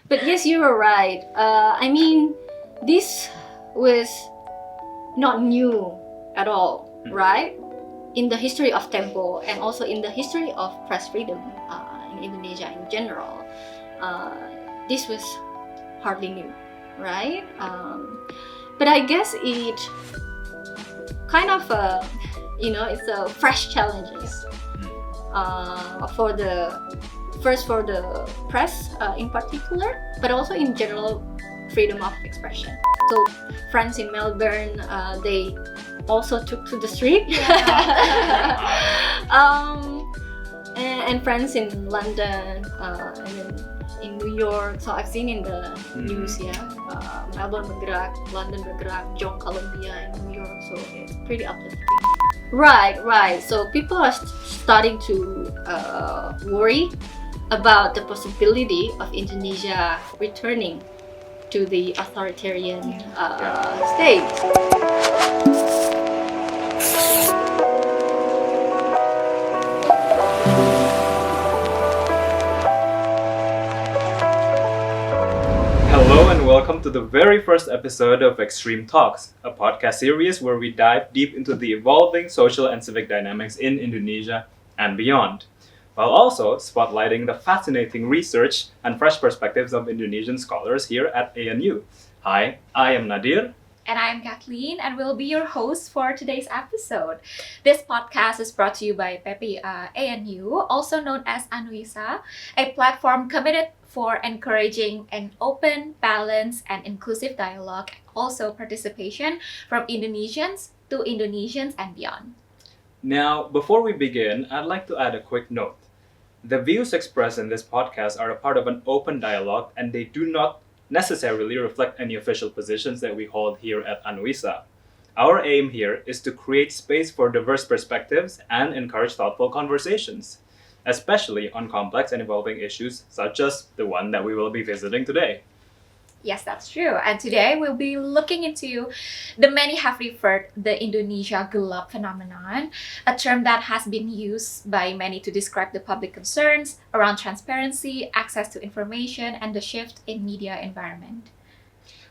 But yes, you were right. This was not new at all, right? In the history of Tempo and also in the history of press freedom in Indonesia in general, uh, this was hardly new, right? But I guess it kind of, it's a fresh challenges for the press in particular, but also in general freedom of expression. So friends in Melbourne, they also took to the street. And friends in London, and then in New York. So I've seen in the news, Melbourne bergerak, London bergerak, John Columbia in New York. So it's pretty uplifting. Right. So people are starting to worry about the possibility of Indonesia returning to the authoritarian state. Hello and welcome to the very first episode of Extreme Talks, a podcast series where we dive deep into the evolving social and civic dynamics in Indonesia and beyond, while also spotlighting the fascinating research and fresh perspectives of Indonesian scholars here at ANU. Hi, I am Nadir. And I'm Kathleen, and we'll be your host for today's episode. This podcast is brought to you by PPIA ANU, also known as ANUISA, a platform committed for encouraging an open, balanced, and inclusive dialogue, also participation from Indonesians to Indonesians and beyond. Now, before we begin, I'd like to add a quick note. The views expressed in this podcast are a part of an open dialogue, and they do not necessarily reflect any official positions that we hold here at ANUISA. Our aim here is to create space for diverse perspectives and encourage thoughtful conversations, especially on complex and evolving issues such as the one that we will be visiting today. Yes, that's true. And today we'll be looking into the many have referred the Indonesia gelap phenomenon, a term that has been used by many to describe the public concerns around transparency, access to information, and the shift in media environment.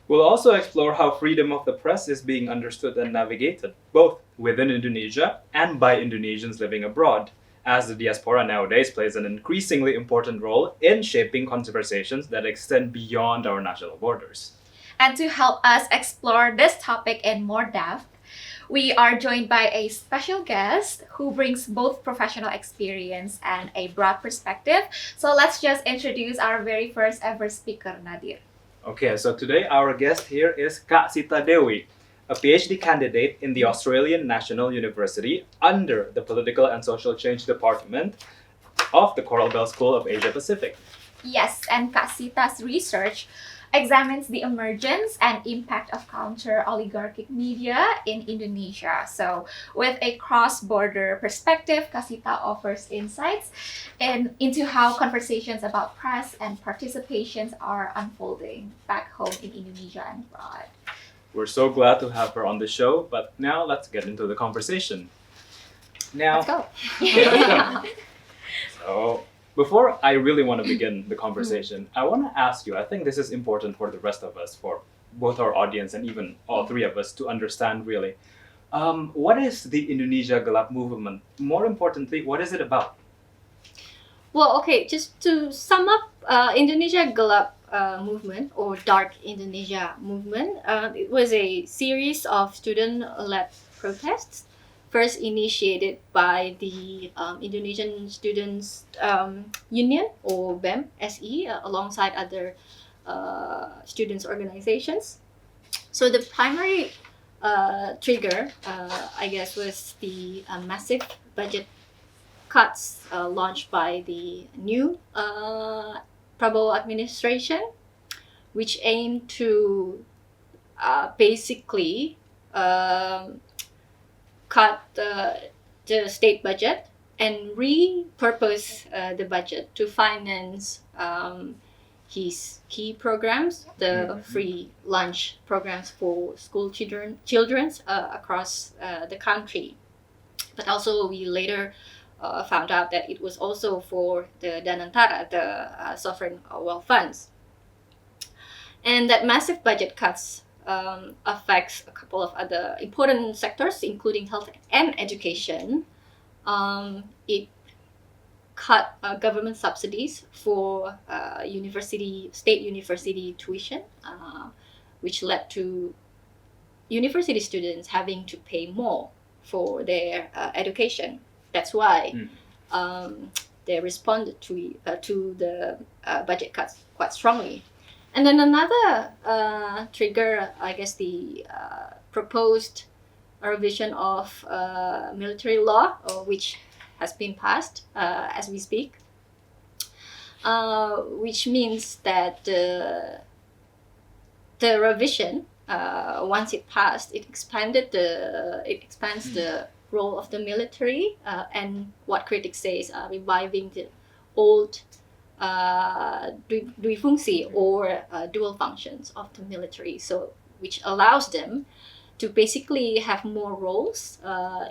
We'll also explore how freedom of the press is being understood and navigated, both within Indonesia and by Indonesians living abroad, as the diaspora nowadays plays an increasingly important role in shaping conversations that extend beyond our national borders. And to help us explore this topic in more depth, we are joined by a special guest who brings both professional experience and a broad perspective. So let's just introduce our very first ever speaker, Nadir. Okay, so today our guest here is Kak Sita Dewi, a PhD candidate in the Australian National University under the Political and Social Change Department of the Coral Bell School of Asia Pacific. Yes, and Kak Sita's research examines the emergence and impact of counter-oligarchic media in Indonesia. So with a cross-border perspective, Kak Sita offers insights into how conversations about press and participations are unfolding back home in Indonesia and abroad. We're so glad to have her on the show, but now let's get into the conversation. Let's go. So, before I really want to begin the conversation, I want to ask you, I think this is important for the rest of us, for both our audience and even all three of us to understand really. What is the Indonesia Gelap movement? More importantly, what is it about? Well, okay, just to sum up, Indonesia Gelap movement or Dark Indonesia movement, it was a series of student-led protests, first initiated by the Indonesian Students Union or BEM SE alongside other students organizations. So the primary trigger, I guess, was the massive budget cuts launched by the new Prabowo administration, which aimed to basically cut the state budget and repurpose the budget to finance his key programs, the free lunch programs for school children across the country. But also we later found out that it was also for the Danantara, the sovereign wealth funds. And that massive budget cuts affects a couple of other important sectors, including health and education. It cut government subsidies for state university tuition, which led to university students having to pay more for their education. That's why they responded to the budget cuts quite strongly. And then another trigger, I guess, the proposed revision of military law, which has been passed as we speak, which means that the revision, once it passed, it expands the role of the military, and what critics say is reviving the old duifungsi or dual functions of the military, so which allows them to basically have more roles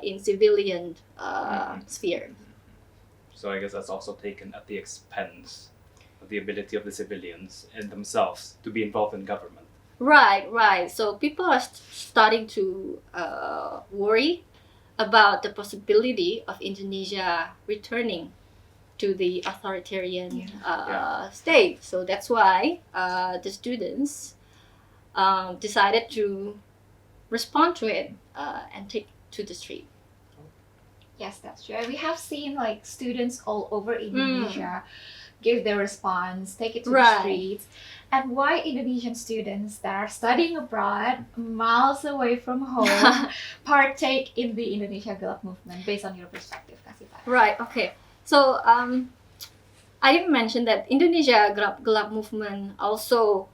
in civilian sphere. So I guess that's also taken at the expense of the ability of the civilians and themselves to be involved in government. Right. So people are starting to worry about the possibility of Indonesia returning to the authoritarian state. So that's why the students decided to respond to it and take to the street. Yes, that's true. We have seen like students all over Indonesia give their response, take it to the streets. And why Indonesian students that are studying abroad, miles away from home, partake in the Indonesia Gelap movement, based on your perspective, Sita? Right, okay. So I didn't mention that Indonesia Gelap movement also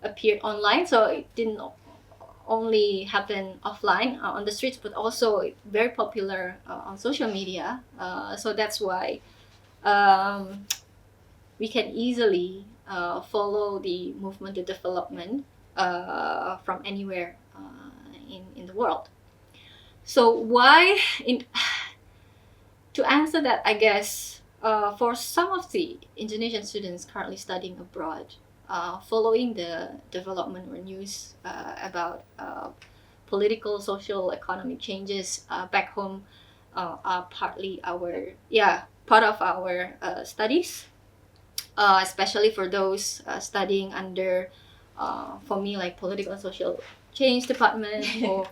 appeared online, so it didn't only happen offline on the streets, but also very popular on social media. So that's why we can easily follow the movement, the development from anywhere in the world. So why, to answer that, I guess for some of the Indonesian students currently studying abroad, following the development or news about political, social, economic changes back home are partly part of our studies, especially for those studying under, for me, like political and social change department, or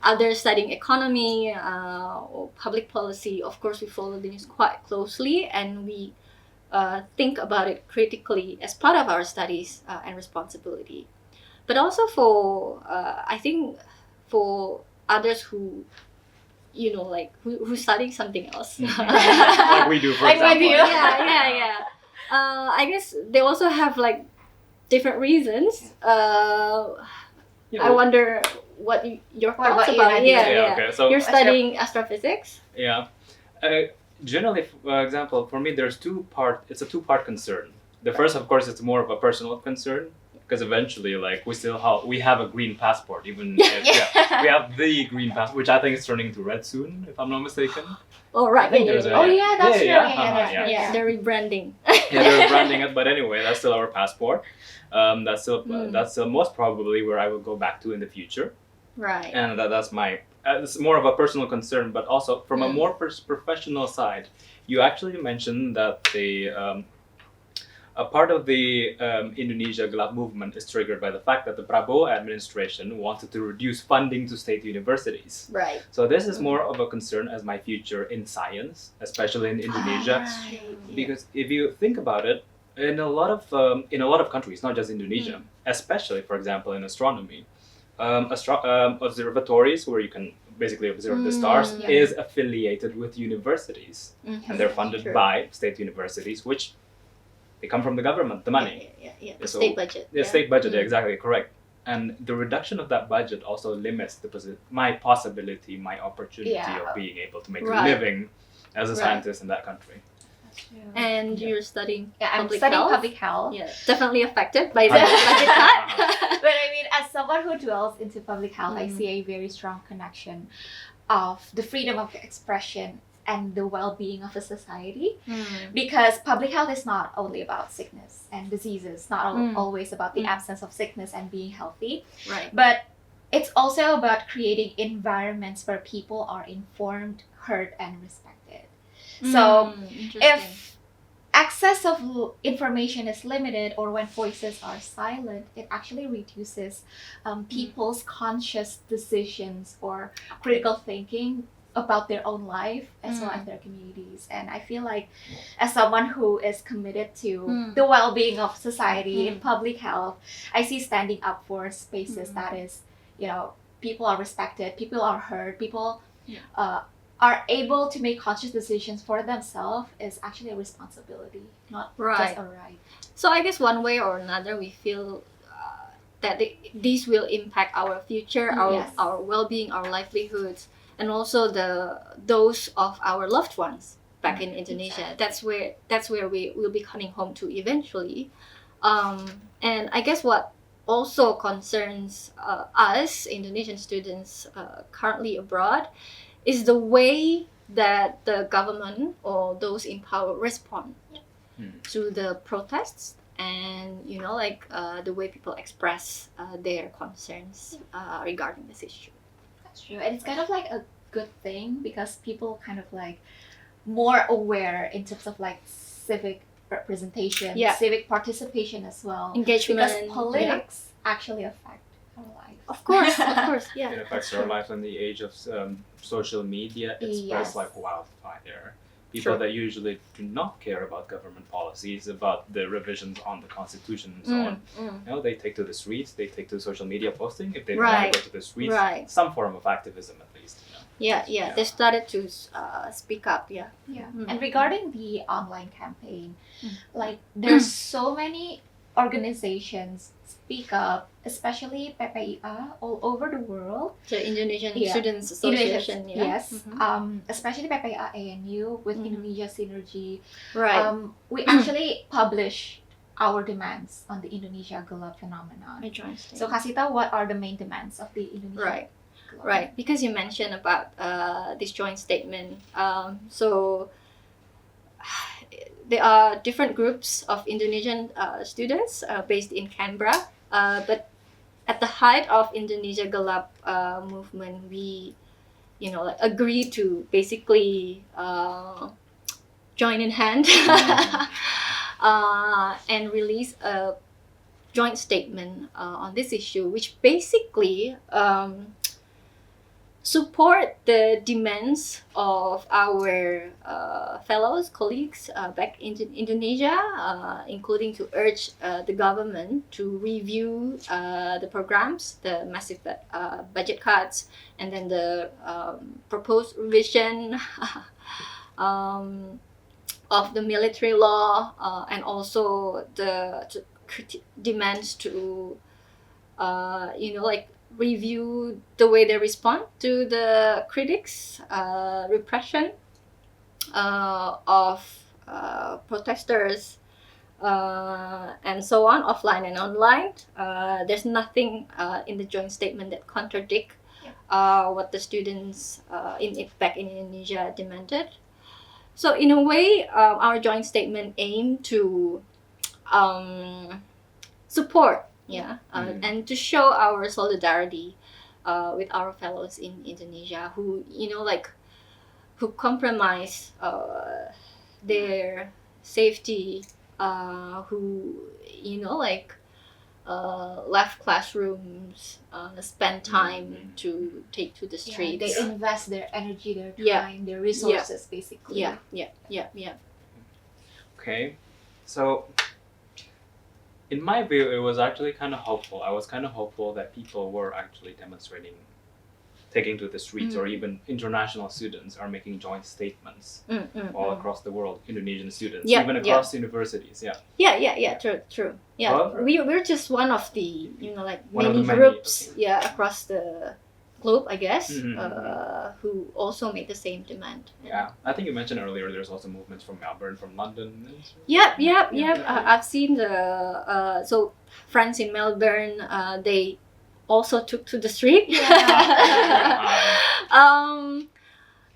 others studying economy or public policy. Of course, we follow the news quite closely, and we think about it critically as part of our studies and responsibility. But also for I think for others who, who's studying something else. Like we do, for example. Yeah. I guess they also have like different reasons. I wonder what your thoughts about it. Okay. So you're studying astrophysics. Yeah. Generally, for example, for me, it's a two-part concern. The first, of course, it's more of a personal concern, because eventually, like, we have a green passport, even if, we have the green passport, which I think is turning to red soon, if I'm not mistaken. Oh, right. That's true. They're rebranding. They're rebranding it, but anyway, that's still our passport. That's still most probably where I will go back to in the future. Right. And that's my it's more of a personal concern, but also from a more professional side. You actually mentioned that a part of the Indonesia Gelap movement is triggered by the fact that the Prabowo administration wanted to reduce funding to state universities. Right. So this is more of a concern as my future in science, especially in Indonesia, because if you think about it, in a lot of countries, not just Indonesia, especially, for example, in astronomy, observatories where you can basically observe the stars is affiliated with universities, and they're funded by state universities, which they come from the government, the money. The state budget. The state budget, exactly, correct. And the reduction of that budget also limits my possibility, my opportunity of being able to make a living as a scientist in that country. And you're studying I'm public studying health. public health. Yeah, definitely affected by the budget cut. But I mean, as someone who dwells into public health, I see a very strong connection of the freedom of expression and the well-being of a society, because public health is not only about sickness and diseases, not always about the absence of sickness and being healthy, Right. but it's also about creating environments where people are informed, heard, and respected. So if access of information is limited, or when voices are silent, it actually reduces people's conscious decisions or critical thinking about their own life as well as their communities. And I feel like, as someone who is committed to the well-being of society and public health, I see standing up for spaces that is, people are respected, people are heard, people are able to make conscious decisions for themselves is actually a responsibility, not just a right. So I guess one way or another we feel that these will impact our future, our well-being, our livelihoods, and also those of our loved ones back in Indonesia. Exactly. That's where we will be coming home to eventually. And I guess what also concerns us Indonesian students currently abroad is the way that the government or those in power respond to the protests, and the way people express their concerns regarding this issue. That's true, and it's kind of like a good thing because people kind of like more aware in terms of like civic representation, civic participation as well, engagement, because politics actually affect our life. Of course, yeah. It affects our life in the age of social media. It spreads like wildfire. People that usually do not care about government policies, about the revisions on the constitution and so on, they take to the streets, they take to social media posting. If they don't want to go to the streets, some form of activism at least. Yeah. They started to speak up. And regarding the online campaign, like there's so many organizations speak up, especially PPIA all over the world. The Indonesian Students Association, yes. Especially PPIA ANU with Indonesia Synergy. Right. We actually publish our demands on the Indonesia Gelap phenomenon. So Kasita, what are the main demands of the Indonesia? Right. Because you mentioned about this joint statement. So there are different groups of Indonesian students based in Canberra, but at the height of Indonesia Gelap movement, we, agreed to basically join in hand and release a joint statement on this issue, which basically support the demands of our fellows, colleagues back in Indonesia, including to urge the government to review the programs, the massive budget cuts, and then the proposed revision of the military law, and also the demands to, review the way they respond to the critics, repression of protesters, and so on, offline and online. There's nothing in the joint statement that contradict what the students back in Indonesia demanded. So in a way, our joint statement aimed to support and to show our solidarity with our fellows in Indonesia who who compromise their safety, who left classrooms, spend time to take to the streets. They invest their energy, their time, their resources, basically. Yeah. Okay, so in my view, it was actually kind of hopeful. I was kind of hopeful that people were actually demonstrating, taking to the streets, or even international students are making joint statements all across the world. Indonesian students, even across universities. True. Yeah, However, we're just one of the many groups across the globe, I guess, who also made the same demand. Yeah, I think you mentioned earlier there's also movements from Melbourne, from London. Yep. I've seen the so friends in Melbourne. They also took to the street.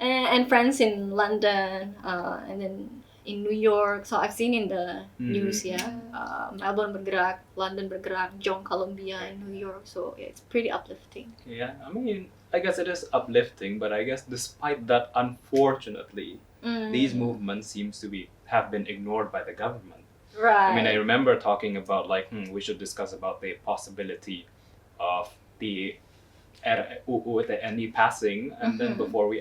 and friends in London, and then in New York. So I've seen in the news, Melbourne bergerak, London bergerak, John Columbia in New York. So yeah, it's pretty uplifting. Yeah, I mean, I guess it is uplifting, but I guess despite that, unfortunately, these movements seems to have been ignored by the government. Right. I mean, I remember talking about we should discuss about the possibility of the RUU TNI passing, and then before we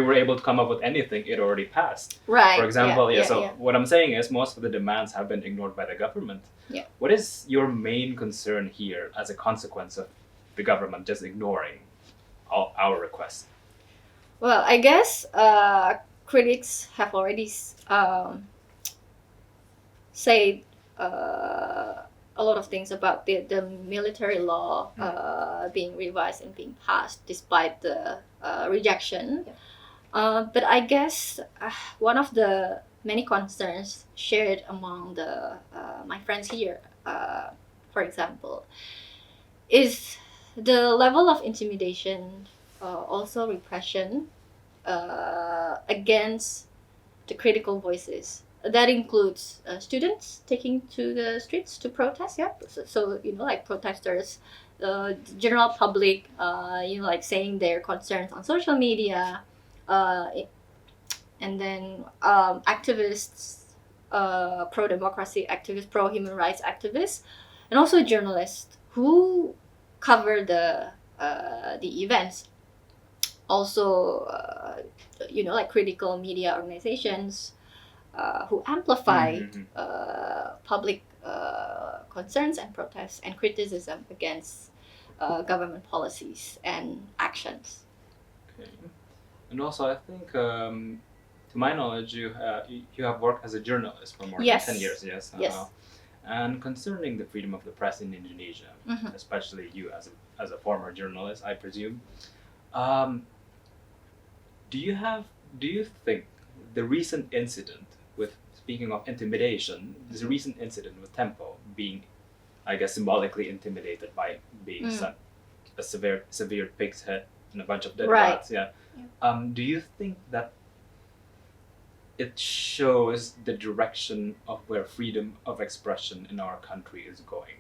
were able to come up with anything, it already passed. Right. For example, what I'm saying is most of the demands have been ignored by the government. Yeah. What is your main concern here as a consequence of the government just ignoring all our requests? Well, I guess critics have already said a lot of things about the military law being revised and being passed despite the rejection. But I guess one of the many concerns shared among my friends here, for example, is the level of intimidation, also repression against the critical voices. That includes students taking to the streets to protest. So like protesters, the general public, like saying their concerns on social media, and then activists, pro-democracy activists, pro-human rights activists, and also journalists who cover the events. Also, like critical media organizations who amplify public concerns and protests and criticism against government policies and actions. Okay. And also, I think, to my knowledge, you have worked as a journalist for more than 10 years, yes? Yes. And concerning the freedom of the press in Indonesia, especially you as a former journalist, I presume, do you think the recent incident with, speaking of intimidation, this recent incident with Tempo being, I guess, symbolically intimidated by being sent a severe pig's head and a bunch of dead rats, do you think that it shows the direction of where freedom of expression in our country is going?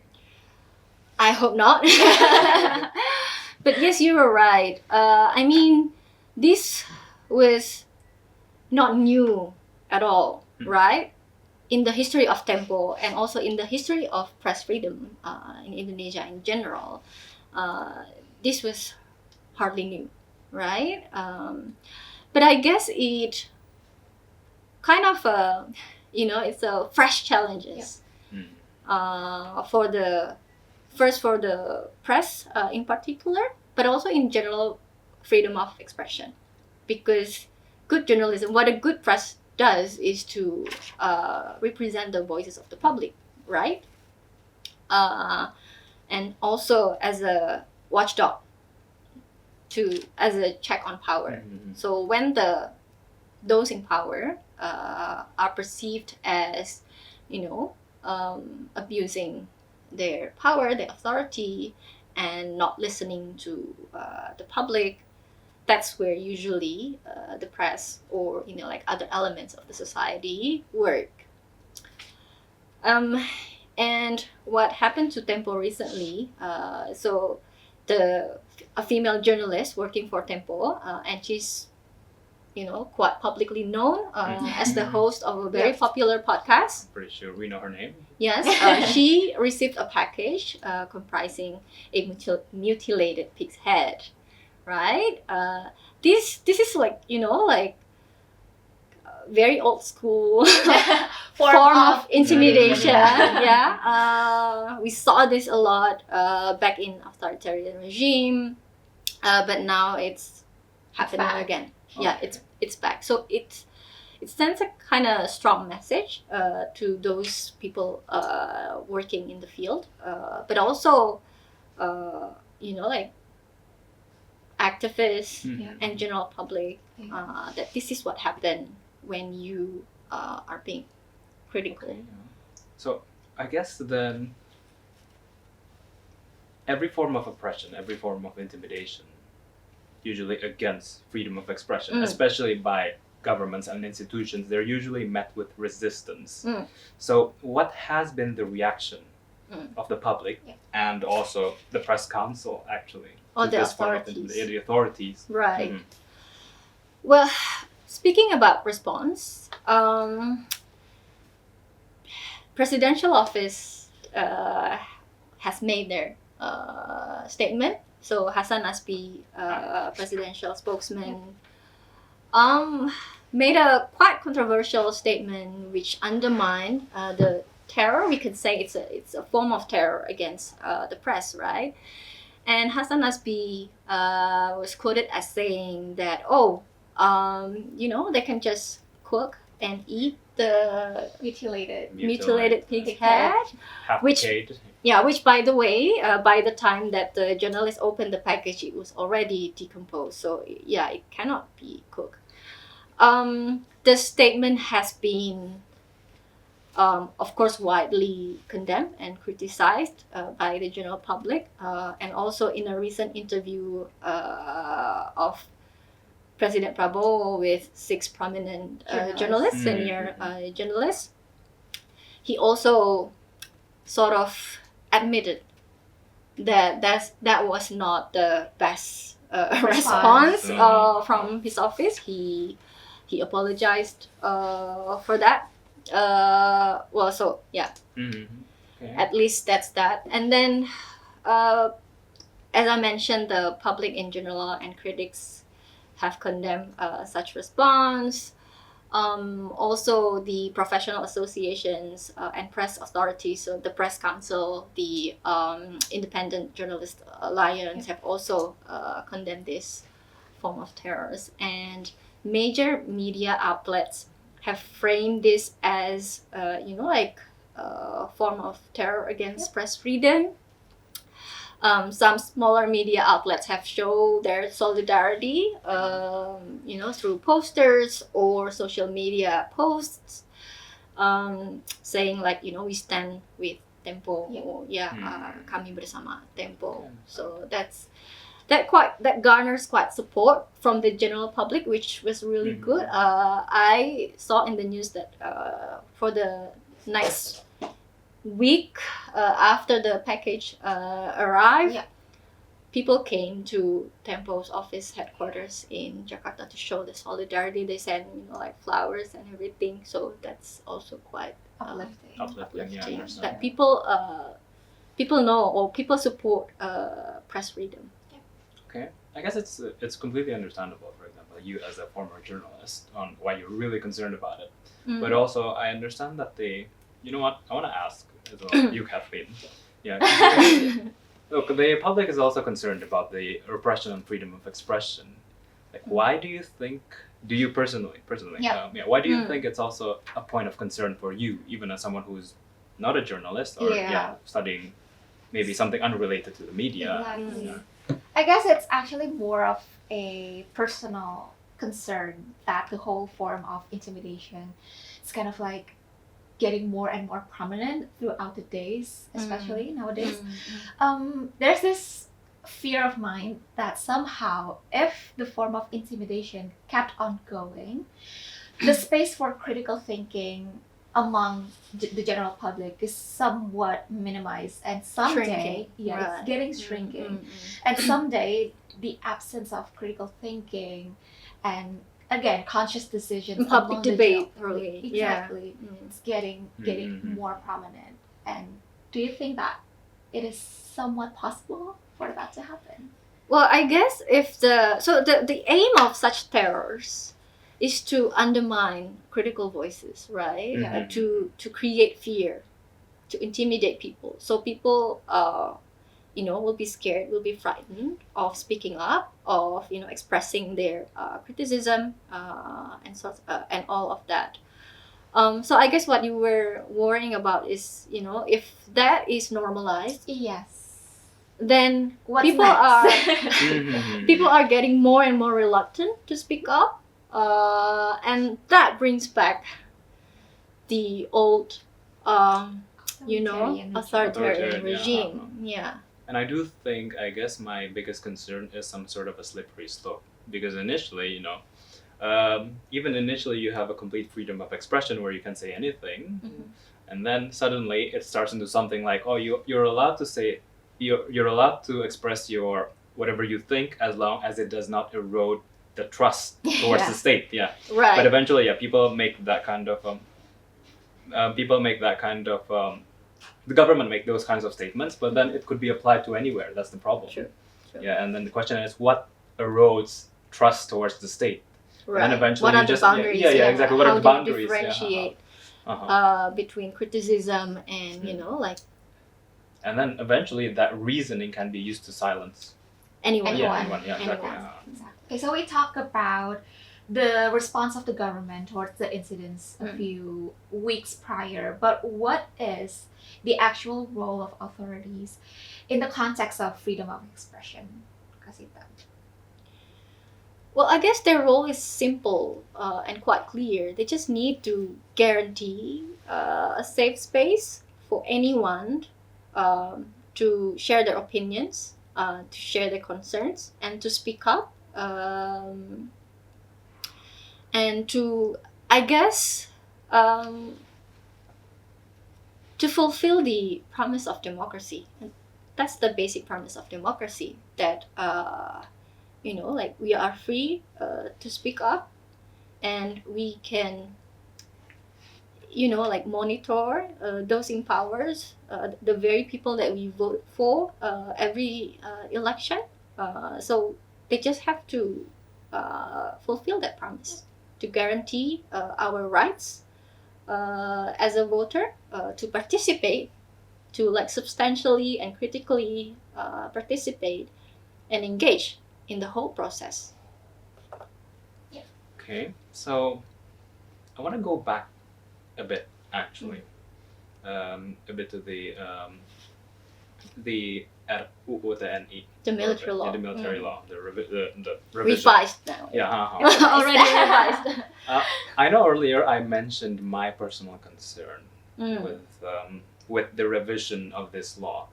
I hope not. But yes, you were right. I mean, this was not new at all, right? In the history of Tempo and also in the history of press freedom in Indonesia in general, this was hardly new, right? But I guess it kind of, it's a fresh challenges for the press in particular, but also in general freedom of expression, because good journalism, what a good press does is to represent the voices of the public, right? And also as a watchdog, as a check on power. So when those in power are perceived as, abusing their power, their authority, and not listening to the public, that's where usually the press or like other elements of the society work. And what happened to Tempo recently? So a female journalist working for Tempo, and she's quite publicly known as the host of a very popular podcast. I'm pretty sure we know her name. Yes, she received a package comprising a mutilated pig's head. Right? This is like very old school form of intimidation. We saw this a lot back in authoritarian regime, but now it's happening again. Okay. Yeah, it's back. So it sends a kind of strong message to those people working in the field, but also like activists and general public, that this is what happened when you are being critical. Okay. So I guess then every form of oppression, every form of intimidation usually against freedom of expression, especially by governments and institutions. They're usually met with resistance. So what has been the reaction of the public and also the press council, actually, or to the this form of authorities? the authorities? Right. Well, speaking about response, presidential office has made their statement. So Hassan Naspi, presidential spokesman, made a quite controversial statement which undermined the terror. We could say it's a form of terror against the press, right? And Hassan Naspi was quoted as saying that, they can just cook and eat the mutilated pig's head, which by the way, by the time that the journalist opened the package, it was already decomposed. So yeah, it cannot be cooked. The statement has been, of course, widely condemned and criticized by the general public, and also in a recent interview of President Prabowo with 6 prominent journalists, senior journalists, he also sort of admitted that that was not the best response from his office. He apologized for that. At least that's that. And then, as I mentioned, the public in general and critics have condemned such response. Also, the professional associations and press authorities, so the Press Council, the Independent Journalist Alliance, have also condemned this form of terrors. And major media outlets have framed this as, a form of terror against press freedom. Some smaller media outlets have shown their solidarity, through posters or social media posts, saying like, we stand with Tempo, kami bersama Tempo. So that garners quite support from the general public, which was really good. I saw in the news that for the next week after the package arrived, people came to Tempo's office headquarters in Jakarta to show the solidarity. They sent flowers and everything. So that's also quite uplifting. That people know or people support press freedom. Okay, I guess it's completely understandable. For example, you as a former journalist, on why you're really concerned about it. But also, I understand that you know what? I want to ask as well, you, Kathleen. Yeah. Look, the public is also concerned about the repression and freedom of expression. Like, why do you think? Do you personally? Why do you think it's also a point of concern for you, even as someone who's not a journalist or studying maybe something unrelated to the media? Exactly. I guess it's actually more of a personal concern that the whole form of intimidation is kind of like getting more and more prominent throughout the days, especially nowadays. There's this fear of mine that somehow, if the form of intimidation kept on going, the space for critical thinking among the general public is somewhat minimized, and someday it's getting shrinking. And someday the absence of critical thinking and again conscious decisions, public debate, it's getting more prominent. And do you think that it is somewhat possible for that to happen? Well, I guess if the aim of such terrors is to undermine critical voices, right? To create fear, to intimidate people. So people, will be scared, will be frightened of speaking up, of expressing their criticism, and all of that. So I guess what you were worrying about is, if that is normalized, then people are getting more and more reluctant to speak up. And that brings back the old, authoritarian regime. And I do think, I guess my biggest concern is some sort of a slippery slope. Because initially, even initially you have a complete freedom of expression where you can say anything. And then suddenly it starts into something like, oh, you're allowed to say, you're allowed to express your whatever you think as long as it does not erode the trust towards Yeah. the state. Yeah. Right. But eventually, people make that kind of the government make those kinds of statements, but then it could be applied to anywhere. That's the problem. Sure. Yeah, and then the question is, what erodes trust towards the state? Right. And then eventually what you are the just boundaries? yeah, exactly. What How are the do you boundaries? differentiate between criticism and And then eventually that reasoning can be used to silence. anyone? Yeah, Anyone. anyone. Yeah, exactly. Anyone. Okay, so we talk about the response of the government towards the incidents a few weeks prior, but what is the actual role of authorities in the context of freedom of expression, Kasita? Well, I guess their role is simple and quite clear. They just need to guarantee a safe space for anyone to share their opinions, to share their concerns, and to speak up. And to, I guess, to fulfill the promise of democracy. And that's the basic promise of democracy, that we are free to speak up, and we can monitor those in powers, the very people that we vote for every election. So they just have to fulfill that promise, to guarantee our rights as a voter, to participate, to substantially and critically participate and engage in the whole process. Okay, so I want to go back a bit, actually, a bit to the UUTNI. The military law. Yeah, the military law, the revision. Revised now. Yeah. Already revised. I know earlier I mentioned my personal concern with the revision of this law,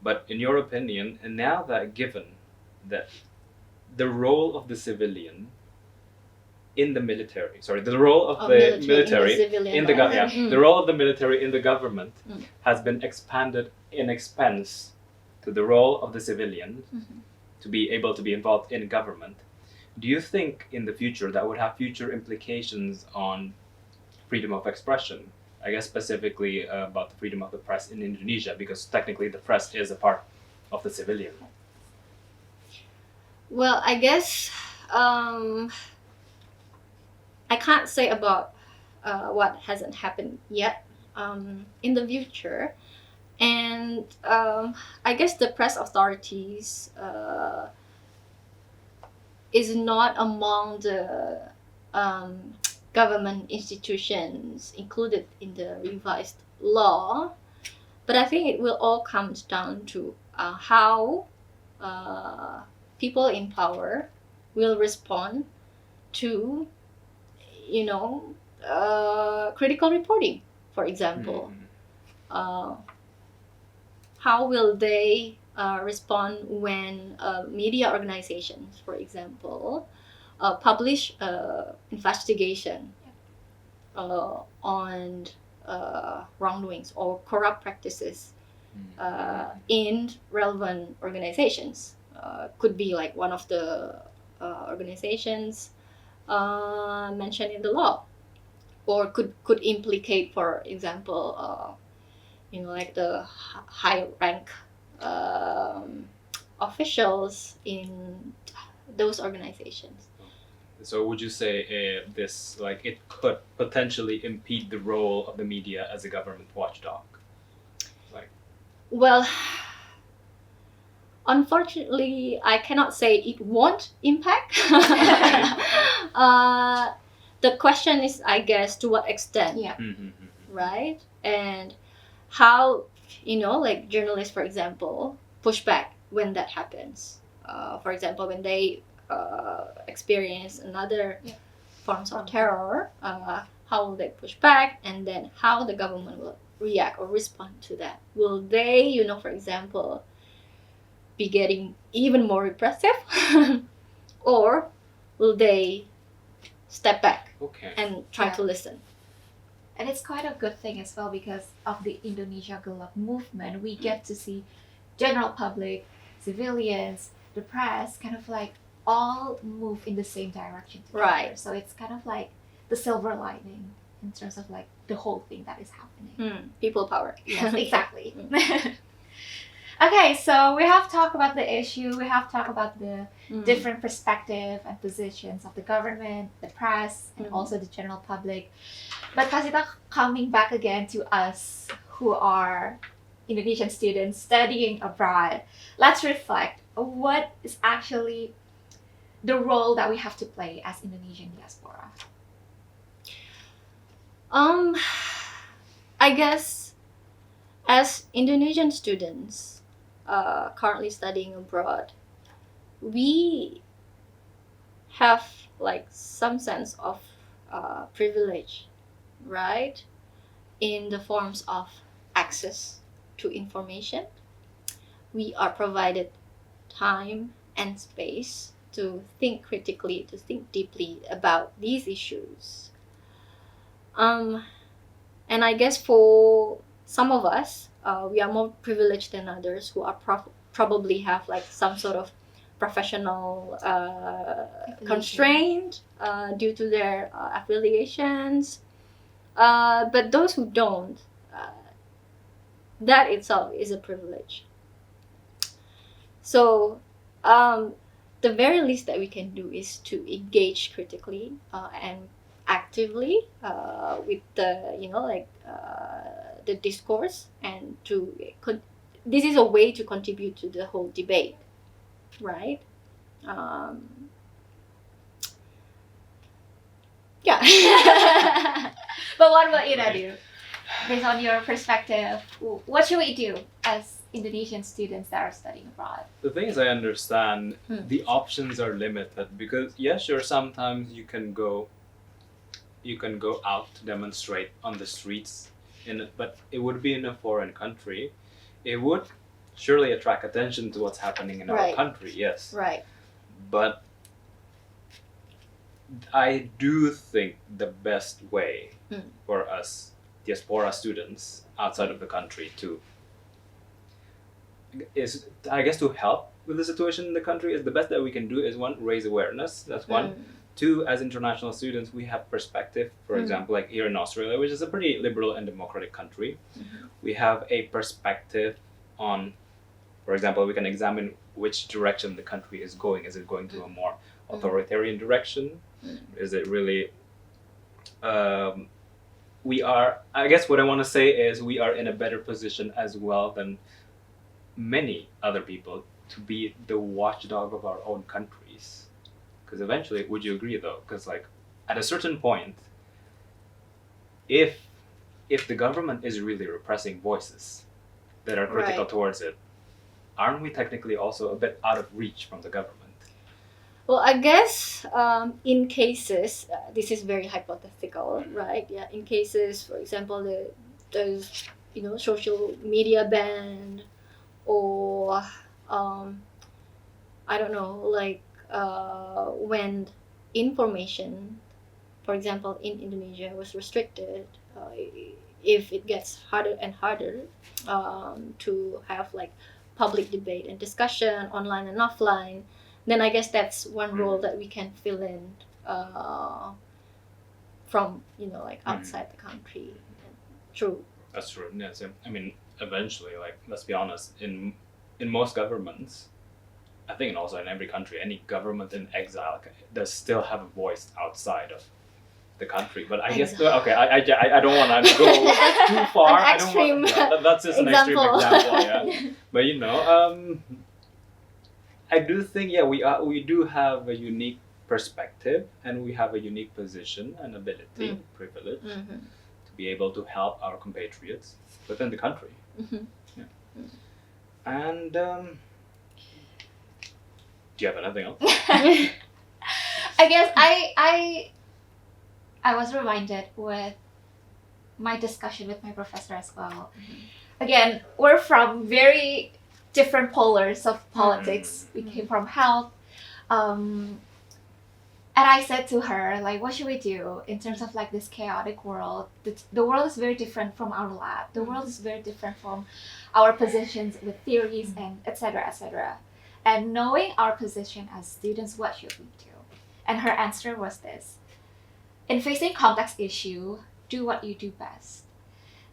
but in your opinion, and now that given that the role of the civilian in the military, the role of the military in the the role of the military in the government has been expanded in expense to the role of the civilian to be able to be involved in government. Do you think in the future that would have future implications on freedom of expression? I guess specifically about the freedom of the press in Indonesia, because technically the press is a part of the civilian. Well, I guess I can't say about what hasn't happened yet in the future. And I guess the press authorities is not among the government institutions included in the revised law. But I think it will all come down to how people in power will respond to, critical reporting, for example. How will they respond when media organizations, for example, publish investigation on wrongdoings or corrupt practices in relevant organizations? Could be like one of the organizations mentioned in the law, or could implicate, for example, the high rank officials in those organizations. So would you say this, it could potentially impede the role of the media as a government watchdog? Well, unfortunately, I cannot say it won't impact. The question is, I guess, to what extent, right? And how, journalists, for example, push back when that happens. For example, when they experience another forms of terror, how will they push back, and then how the government will react or respond to that? Will they, for example, be getting even more repressive, or will they step back Okay. and try Yeah. to listen? And it's quite a good thing as well because of the Indonesia Gelap movement. We get to see general public, civilians, the press, kind of like all move in the same direction together. Right. So it's kind of like the silver lining in terms of like the whole thing that is happening. People power. Yes, exactly. Okay, so we have talked about the issue. We have talked about the different perspective and positions of the government, the press, and also the general public. But Kasita, coming back again to us who are Indonesian students studying abroad, let's reflect what is actually the role that we have to play as Indonesian diaspora. I guess as Indonesian students currently studying abroad, we have like some sense of privilege, right? In the forms of access to information. We are provided time and space to think critically, to think deeply about these issues. And I guess for some of us, we are more privileged than others who are probably have like some sort of professional constraint due to their affiliations. But those who don't, that itself is a privilege. So the very least that we can do is to engage critically and actively with the the discourse, and to this is a way to contribute to the whole debate, right? Yeah. But what about you, Nadir? Based on your perspective, what should we do as Indonesian students that are studying abroad? The thing is, I understand the options are limited because, yeah, sure, sometimes you can go out to demonstrate on the streets, but it would be in a foreign country. It would surely attract attention to what's happening in our country, yes. Right. But I do think the best way for us diaspora students outside of the country is, I guess, to help with the situation in the country, is the best that we can do is, one, raise awareness. That's one. Two, as international students, we have perspective. For example, like here in Australia, which is a pretty liberal and democratic country, we have a perspective on, for example, we can examine which direction the country is going. Is it going to a more authoritarian direction? Is it really... I guess what I want to say is we are in a better position as well than many other people to be the watchdog of our own countries. Because eventually, would you agree though? Because like at a certain point, if the government is really repressing voices that are critical towards it, aren't we technically also a bit out of reach from the government? Well, I guess in cases, this is very hypothetical, right? Yeah, in cases, for example, there's social media ban, or I don't know, like when information, for example, in Indonesia was restricted. If it gets harder and harder to have like public debate and discussion online and offline, then I guess that's one role that we can fill in from like outside the country. True. That's true. Yes. I mean, eventually, like, let's be honest, in most governments, I think, and also in every country, any government in exile does still have a voice outside of the country. But I guess, okay, I don't want to go too far. An extreme that's just an extreme example. Yeah. But I do think, we do have a unique perspective, and we have a unique position and ability, privilege, to be able to help our compatriots within the country. Yeah. And do you have anything else? I guess I was reminded with my discussion with my professor as well. Again, we're from very different polars of politics. We came from health. And I said to her, like, what should we do in terms of like this chaotic world? The world is very different from our lab. The world is very different from our positions with theories and etc. etc. And knowing our position as students, what should we do? And her answer was this: in facing complex issue, do what you do best.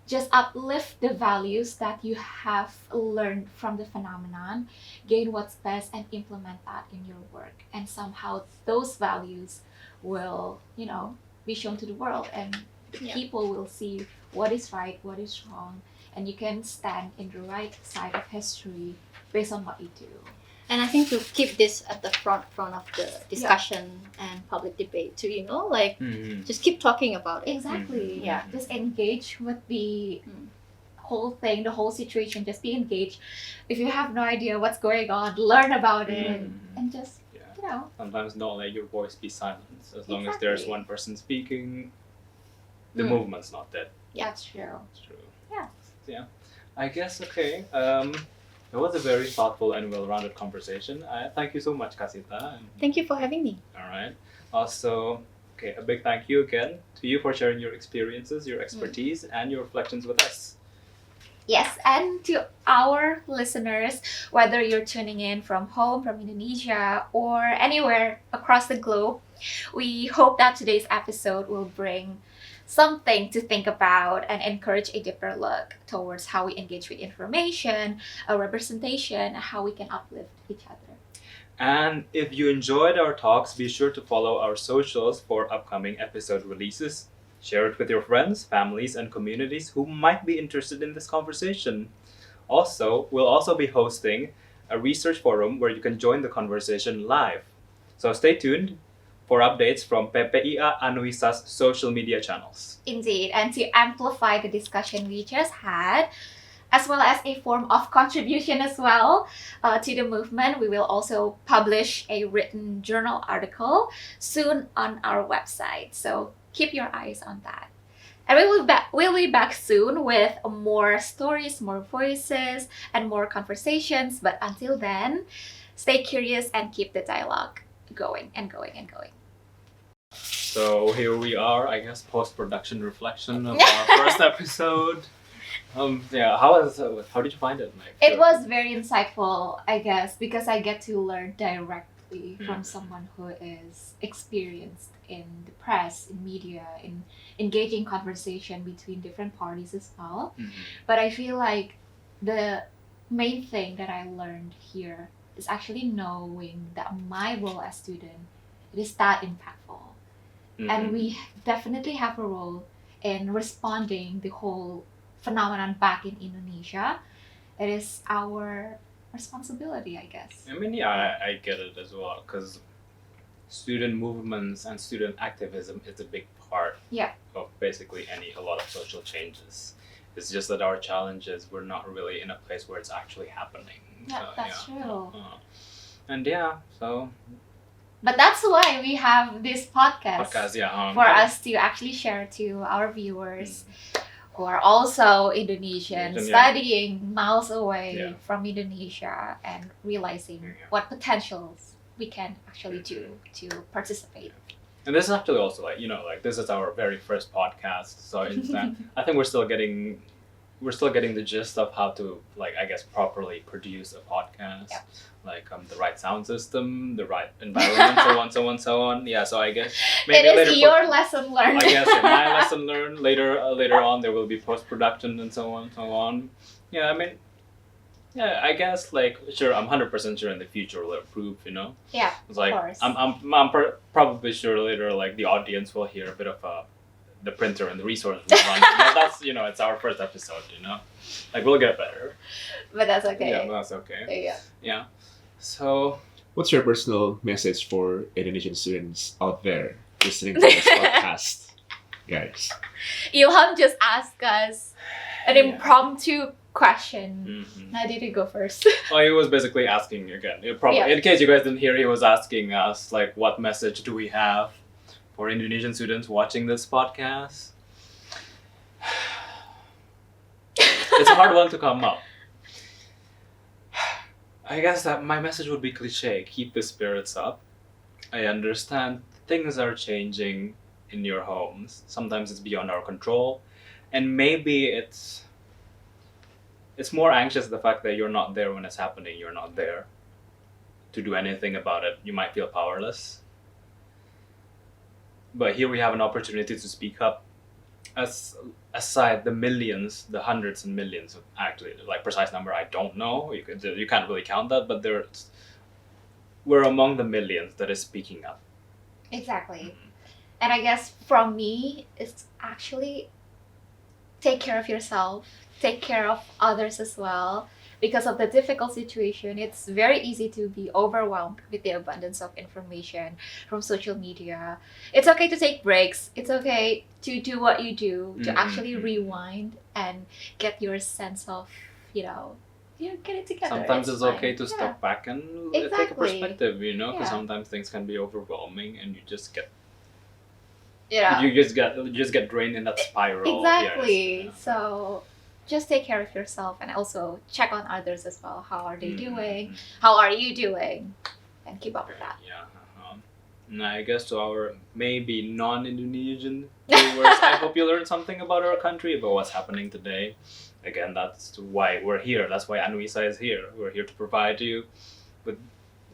Just uplift the values that you have learned from the phenomenon, gain what's best, and implement that in your work. And somehow those values will, be shown to the world, and the people will see what is right, what is wrong, and you can stand in the right side of history based on what you do. And I think to keep this at the front of the discussion and public debate to, just keep talking about it. Exactly. Yeah. Just engage with the whole thing, the whole situation. Just be engaged. If you have no idea what's going on, learn about it and just, Sometimes don't let your voice be silenced. As long as there's one person speaking, the movement's not dead. Yeah. That's true. It's true. Yeah. I guess, okay. It was a very thoughtful and well-rounded conversation. Thank you so much, Kasita. Thank you for having me. All right. Also, a big thank you again to you for sharing your experiences, your expertise, and your reflections with us. Yes, and to our listeners, whether you're tuning in from home, from Indonesia, or anywhere across the globe, we hope that today's episode will bring something to think about and encourage a deeper look towards how we engage with information, representation, and how we can uplift each other. And if you enjoyed our talks, be sure to follow our socials for upcoming episode releases. Share it with your friends, families, and communities who might be interested in this conversation. Also, we'll also be hosting a research forum where you can join the conversation live. So stay tuned for updates from PPIA ANUISA's social media channels. Indeed, and to amplify the discussion we just had, as well as a form of contribution as well to the movement, we will also publish a written journal article soon on our website. So keep your eyes on that. And we'll be back soon with more stories, more voices, and more conversations. But until then, stay curious and keep the dialogue going and going and going. So here we are, I guess, post-production reflection of our first episode. How did you find it? It was very insightful, I guess, because I get to learn directly from someone who is experienced in the press, in media, in engaging conversation between different parties as well. But I feel like the main thing that I learned here is actually knowing that my role as student, it is that impactful. And we definitely have a role in responding the whole phenomenon back in Indonesia. It is our responsibility, I guess. I mean, I get it as well, because student movements and student activism is a big part of basically a lot of social changes. It's just that our challenge is we're not really in a place where it's actually happening. Yeah, that's true. But that's why we have this podcast. For us to actually share to our viewers who are also Indonesian, studying miles away from Indonesia and realizing what potentials we can actually do to participate. And this is actually also this is our very first podcast, so I think we're still getting the gist of how to properly produce a podcast. The right sound system, the right environment, so on. Yeah, so I guess maybe it is your lesson learned. I guess my lesson learned. Later on, there will be post-production and so on. Yeah, I mean, I guess sure, I'm 100% sure in the future will improve. Yeah, it's of course. I'm probably sure later the audience will hear a bit of the printer and the resource we run. That's it's our first episode. We'll get better. But that's okay. Yeah, that's okay. Yeah. So, what's your personal message for Indonesian students out there listening to this podcast, guys? Ilham just asked us an impromptu question. Nadir, you go first. He was basically asking again. In case you guys didn't hear, he was asking us what message do we have for Indonesian students watching this podcast? It's a hard one to come up. I guess that my message would be cliche. Keep the spirits up. I understand things are changing in your homes. Sometimes it's beyond our control. And maybe it's more anxious the fact that you're not there when it's happening. You're not there to do anything about it. You might feel powerless. But here we have an opportunity to speak up. Aside the millions, the hundreds and millions of, actually, like precise number I don't know. You can't really count that, but we're among the millions that is speaking up. Exactly. And I guess from me, it's actually take care of yourself, take care of others as well. Because of the difficult situation, it's very easy to be overwhelmed with the abundance of information from social media. It's okay to take breaks. It's okay to do what you do, to actually rewind and get your sense of, get it together. Sometimes it's fine. okay to step back and take a Exactly. perspective, because Yeah. sometimes things can be overwhelming and you just get Yeah. you just get drained in that spiral. Exactly. Yes. So just take care of yourself and also check on others as well. How are they Mhm. doing? How are you doing? And keep up with that. Yeah. And I guess to our maybe non-Indonesian viewers, I hope you learned something about our country, about what's happening today. Again, that's why we're here. That's why ANUISA is here. We're here to provide you with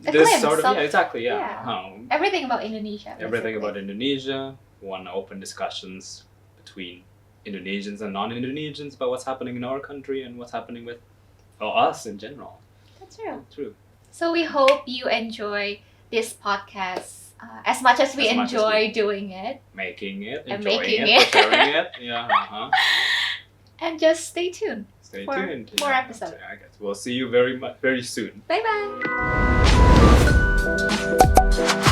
A this glimpse sort of of- exactly. yeah. Everything about Indonesia. Everything basically. about Indonesia. We want open discussions between Indonesians and non-Indonesians about what's happening in our country and what's happening with us in general. That's true. True. So we hope you enjoy this podcast as much as we As much as enjoy doing it. Making it, And enjoying making it, it. preparing it. Yeah. And just stay tuned. Stay For tuned. more Yeah, episodes. I guess we'll see you very soon. Bye bye.